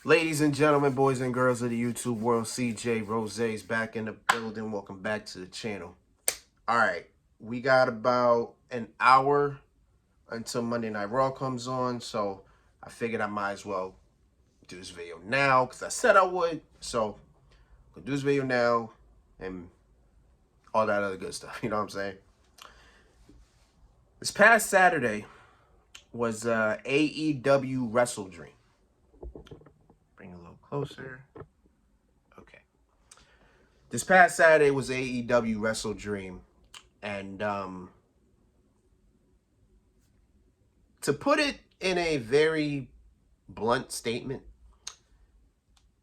Ladies and gentlemen, boys and girls of the YouTube world, CJ Rose's back in the building. Welcome back to the channel. All right, we got about an hour until Monday Night Raw comes on, so I figured I might as well do this video now because I said I would. So I'll do this video now and all that other good stuff. You know what I'm saying? This past Saturday was AEW WrestleDream. Bring it a little closer. Okay. This past Saturday was AEW WrestleDream, and to put it in a very blunt statement,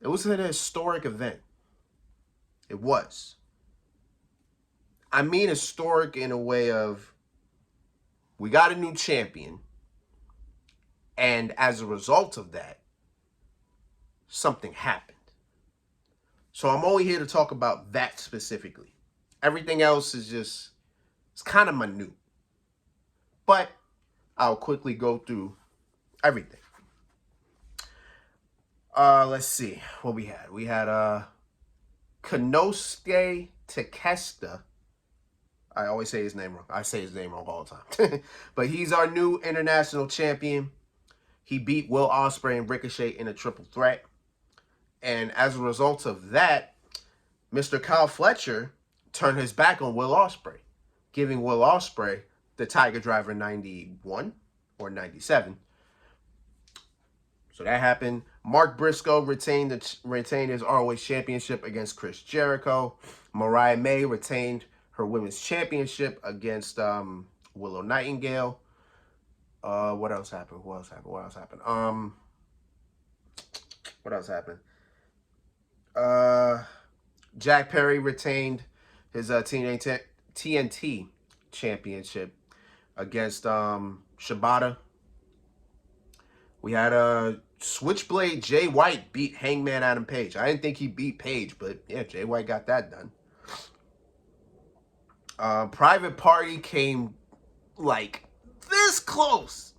it was an historic event. It was. I mean historic in a way of we got a new champion, and as a result of that, something happened. So I'm only here to talk about that specifically. Everything else is just, it's kind of minute. But I'll quickly go through everything. Let's see what we had. We had Konosuke Takeshita. I always say his name wrong. I say his name wrong all the time. But he's our new international champion. He beat Will Ospreay and Ricochet in a triple threat. And as a result of that, Mr. Kyle Fletcher turned his back on Will Ospreay, giving Will Ospreay the Tiger Driver 91 or 97. So that happened. Mark Briscoe retained his ROH championship against Chris Jericho. Mariah May retained her women's championship against Willow Nightingale. What else happened? What else happened? What else happened? Jack Perry retained his TNT championship against Shibata. We had Switchblade Jay White beat Hangman Adam Page. I didn't think he beat Page, but yeah, Jay White got that done. Private Party came like this close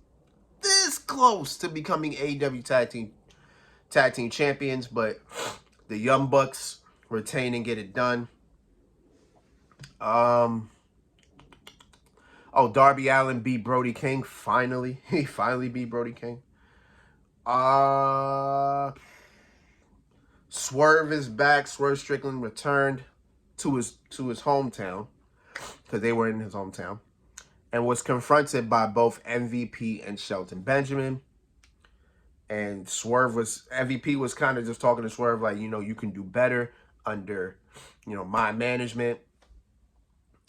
to becoming AEW tag team champions, but the Young Bucks retain and get it done. Darby Allin beat Brody King finally. He finally beat Brody King. Swerve is back. Swerve Strickland returned to his hometown because they were in his hometown and was confronted by both MVP and Shelton Benjamin. And MVP was kind of just talking to Swerve like, you can do better under, my management.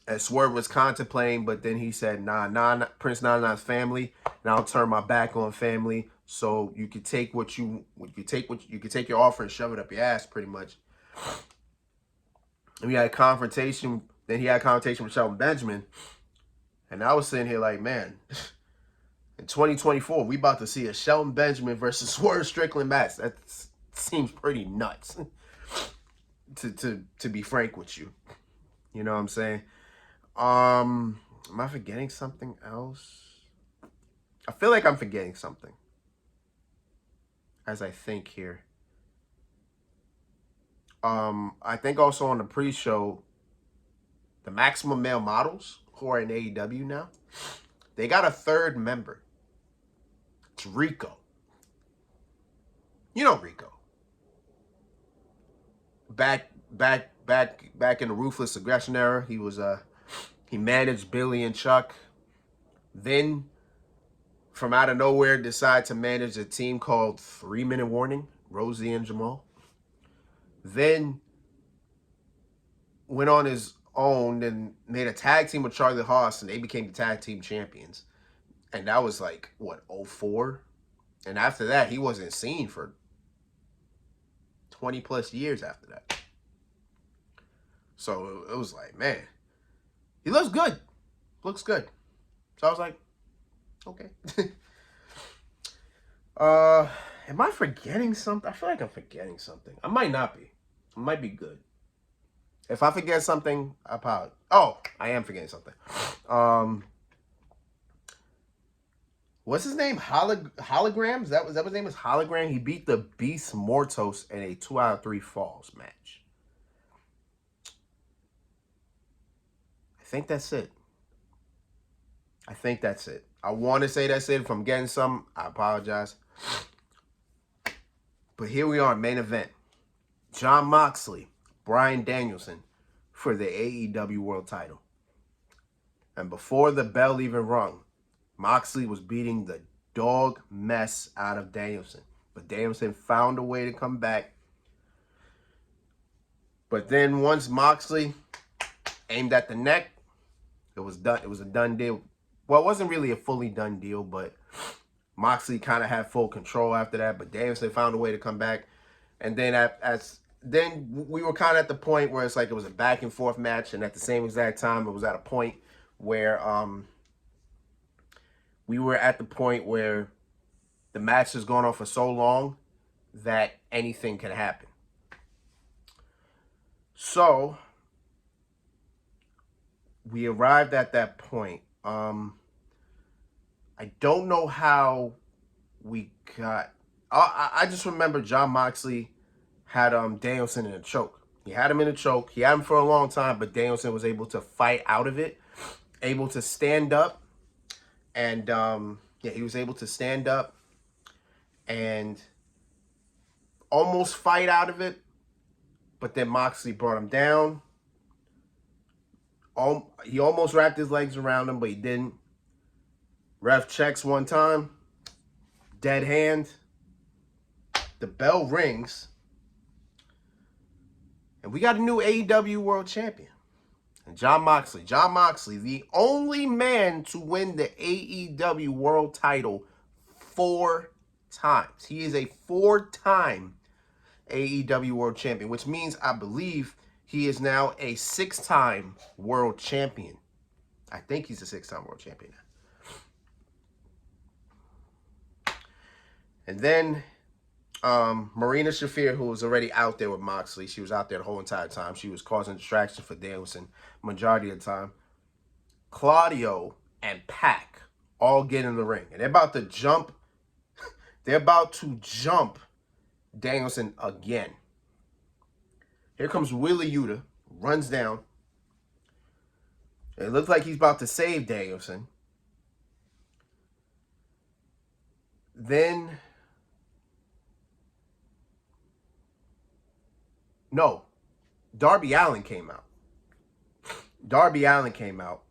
And Swerve was contemplating, but then he said, nah, Prince Nana's family, and I'll turn my back on family. So you could take you could take your offer and shove it up your ass, pretty much. And we had a confrontation. Then he had a confrontation with Shelton Benjamin, and I was sitting here like, man, in 2024, we about to see a Shelton Benjamin versus Swerve Strickland match. That seems pretty nuts, to be frank with you. You know what I'm saying? Am I forgetting something else? I feel like I'm forgetting something as I think here. I think also on the pre-show, the Maximum Male Models, who are in AEW now, they got a third member. It's Rico. You know Rico. Back in the Ruthless Aggression era, he managed Billy and Chuck. Then, from out of nowhere, decided to manage a team called 3 Minute Warning, Rosie and Jamal. Then went on his own and made a tag team with Charlie Haas, and they became the tag team champions. And that was like, what, 04? And after that, he wasn't seen for 20 plus years after that. So it was like, man, he looks good. Looks good. So I was like, okay. Am I forgetting something? I feel like I'm forgetting something. I might not be. I might be good. If I forget something, I apologize. Oh, I am forgetting something. what's his name? Hologram? Is that what his name is? Hologram? He beat the Beast Mortos in a 2 out of 3 falls match. I think that's it. I want to say that's it. If I'm getting some, I apologize. But here we are, main event. Jon Moxley, Bryan Danielson for the AEW World title. And before the bell even rung, Moxley was beating the dog mess out of Danielson. But Danielson found a way to come back. But then once Moxley aimed at the neck, it was done. It was a done deal. Well, it wasn't really a fully done deal, but Moxley kind of had full control after that. But Danielson found a way to come back. And then then we were kind of at the point where it's like it was a back and forth match. And at the same exact time, it was at a point where we were at the point where the match has gone on for so long that anything can happen. So we arrived at that point. I don't know how we got... I just remember Jon Moxley had Danielson in a choke. He had him in a choke. He had him for a long time, but Danielson was able to fight out of it, able to stand up, and he was able to stand up and almost fight out of it, but then Moxley brought him down. He almost wrapped his legs around him, but he didn't. Ref checks one time. Dead hand. The bell rings. And we got a new AEW World Champion. And Jon Moxley. Jon Moxley, the only man to win the AEW World title 4 times. He is a 4-time AEW World Champion, which means I believe he is now a 6-time World Champion. I think he's a 6-time World Champion now. And then Marina Shafir, who was already out there with Moxley, she was out there the whole entire time. She was causing distraction for Danielson majority of the time. Claudio and Pac all get in the ring. And they're about to jump. They're about to jump Danielson again. Here comes Willie Yuta, runs down. It looks like he's about to save Danielson. Then, no, Darby Allin came out. Darby Allin came out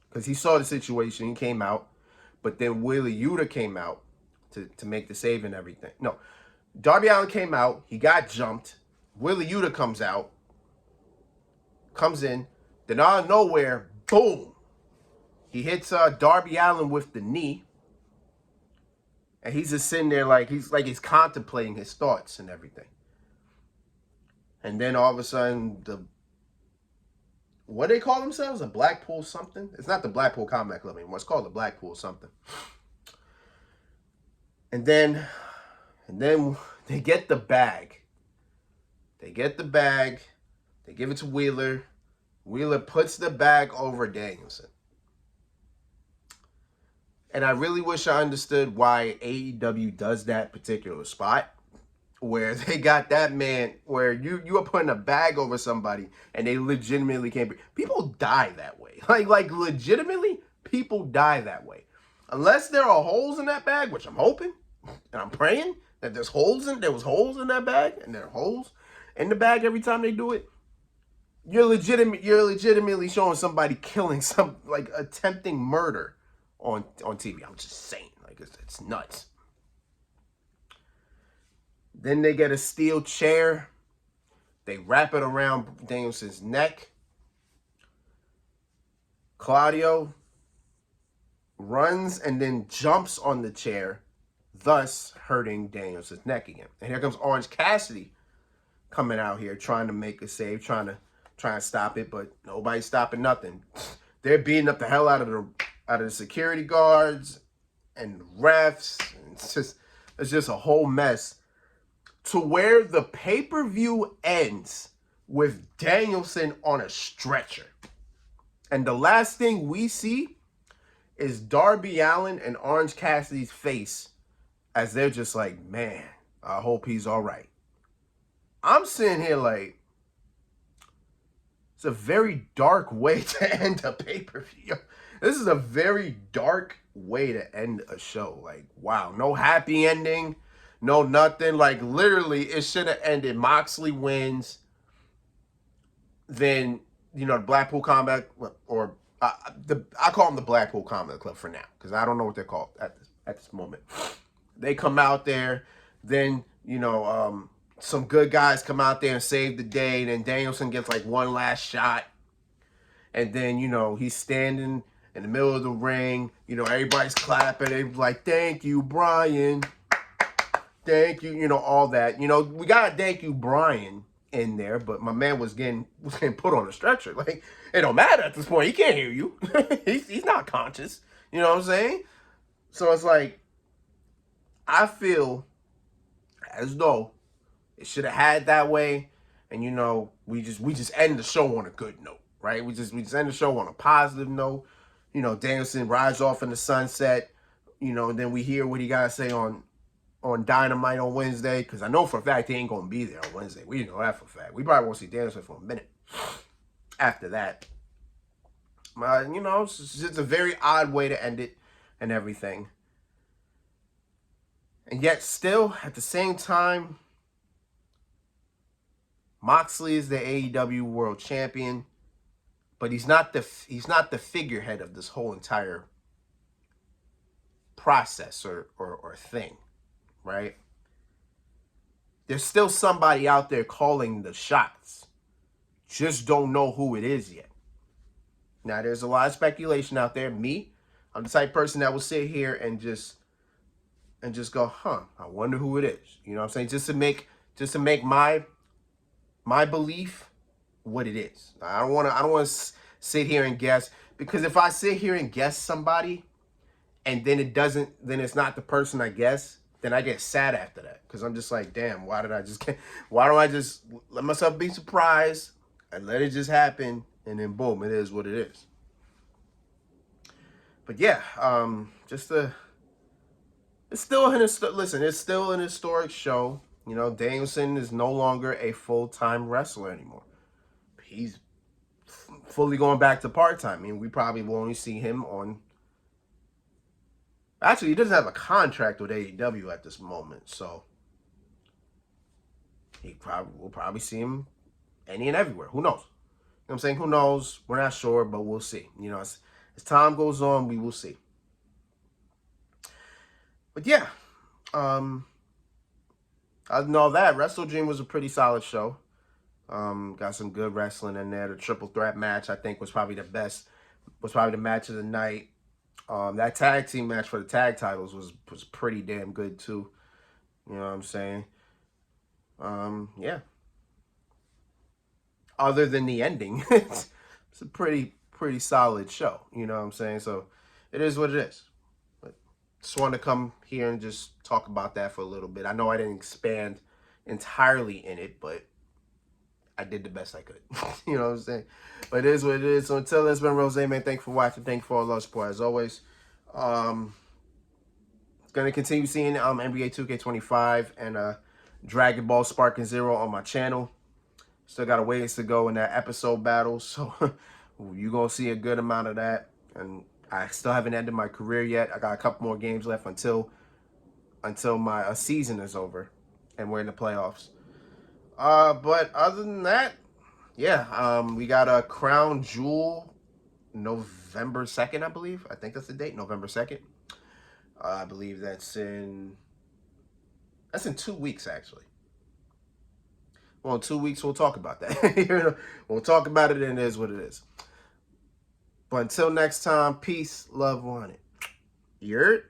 because he saw the situation. He came out, but then Willie Yuta came out to make the save and everything. No, Darby Allin came out. He got jumped. Willie Yuta comes out, comes in. Then out of nowhere, boom, he hits Darby Allin with the knee. And he's just sitting there like he's contemplating his thoughts and everything. And then all of a sudden, what do they call themselves? A Blackpool something? It's not the Blackpool Combat Club anymore. It's called the Blackpool something. And then they get the bag. They get the bag. They give it to Wheeler. Wheeler puts the bag over Danielson. And I really wish I understood why AEW does that particular spot where they got that man, where you are putting a bag over somebody and they legitimately can't breathe. People die that way. Like legitimately, people die that way. Unless there are holes in that bag, which I'm hoping and I'm praying that there was holes in that bag and there are holes in the bag every time they do it. You're legitimately showing somebody killing like attempting murder on TV. I'm just saying, like it's nuts. Then they get a steel chair. They wrap it around Danielson's neck. Claudio runs and then jumps on the chair, thus hurting Danielson's neck again. And here comes Orange Cassidy coming out here trying to make a save, trying to stop it, but nobody's stopping nothing. They're beating up the hell out of the security guards and refs. And it's just a whole mess. To where the pay-per-view ends with Danielson on a stretcher. And the last thing we see is Darby Allin and Orange Cassidy's face as they're just like, man, I hope he's all right. I'm sitting here like, it's a very dark way to end a pay-per-view. This is a very dark way to end a show. Like, wow, no happy ending, no nothing. Like, literally, it should have ended. Moxley wins. Then, you know, the Blackpool Combat, or I call them the Blackpool Combat Club for now, because I don't know what they're called at this moment. They come out there, then, you know, some good guys come out there and save the day. Then Danielson gets like one last shot. And then, you know, he's standing in the middle of the ring. You know, everybody's clapping. They're like, thank you, Bryan. Thank you, you know, all that. You know, we got to thank you, Bryan, in there. But my man was getting put on a stretcher. Like, it don't matter at this point. He can't hear you. he's not conscious. You know what I'm saying? So it's like, I feel as though it should have had that way, and you know, we just end the show on a good note, right? We just end the show on a positive note. You know, Danielson rides off in the sunset. You know, and then we hear what he gotta say on Dynamite on Wednesday, because I know for a fact he ain't gonna be there on Wednesday. We know that for a fact. We probably won't see Danielson for a minute after that. You know, it's just a very odd way to end it and everything. And yet, still at the same time, Moxley is the AEW World Champion, but he's not the figurehead of this whole entire process or thing, right? There's still somebody out there calling the shots. Just don't know who it is yet. Now, there's a lot of speculation out there. Me, I'm the type of person that will sit here and just go, I wonder who it is. You know what I'm saying? Just to make my belief what it is. I don't want to sit here and guess, because if I sit here and guess somebody and then it's not the person I guess, then I get sad after that, because I'm just like, damn, why don't I just let myself be surprised and let it just happen, and then boom, it is what it is. But yeah, it's still an historic show. You know, Danielson is no longer a full-time wrestler anymore. He's fully going back to part-time. I mean, we probably will only see him on... Actually, he doesn't have a contract with AEW at this moment, so we'll probably see him any and everywhere. Who knows? You know what I'm saying? Who knows? We're not sure, but we'll see. You know, as time goes on, we will see. But yeah, other than all that, WrestleDream was a pretty solid show. Got some good wrestling in there. The triple threat match, I think, was probably the best. Was probably the match of the night. That tag team match for the tag titles was pretty damn good too. You know what I'm saying? Yeah. Other than the ending, it's a pretty solid show. You know what I'm saying? So it is what it is. But just wanted to come here and just talk about that for a little bit. I know I didn't expand entirely in it, but I did the best I could. You know what I'm saying? But it is what it is. So until then, it's been Rose, man. Thank you for watching. Thank you for all the support, as always. Going to continue seeing NBA 2K25 and Dragon Ball Sparking Zero on my channel. Still got a ways to go in that episode battle, so you're going to see a good amount of that. And I still haven't ended my career yet. I got a couple more games left until my season is over and we're in the playoffs. But other than that, yeah, we got a Crown Jewel November 2nd, I believe. I think that's the date, November 2nd. I believe that's in 2 weeks, actually. Well, in 2 weeks, we'll talk about that. You know, we'll talk about it, and it is what it is. But until next time, peace, love, want it. You heard?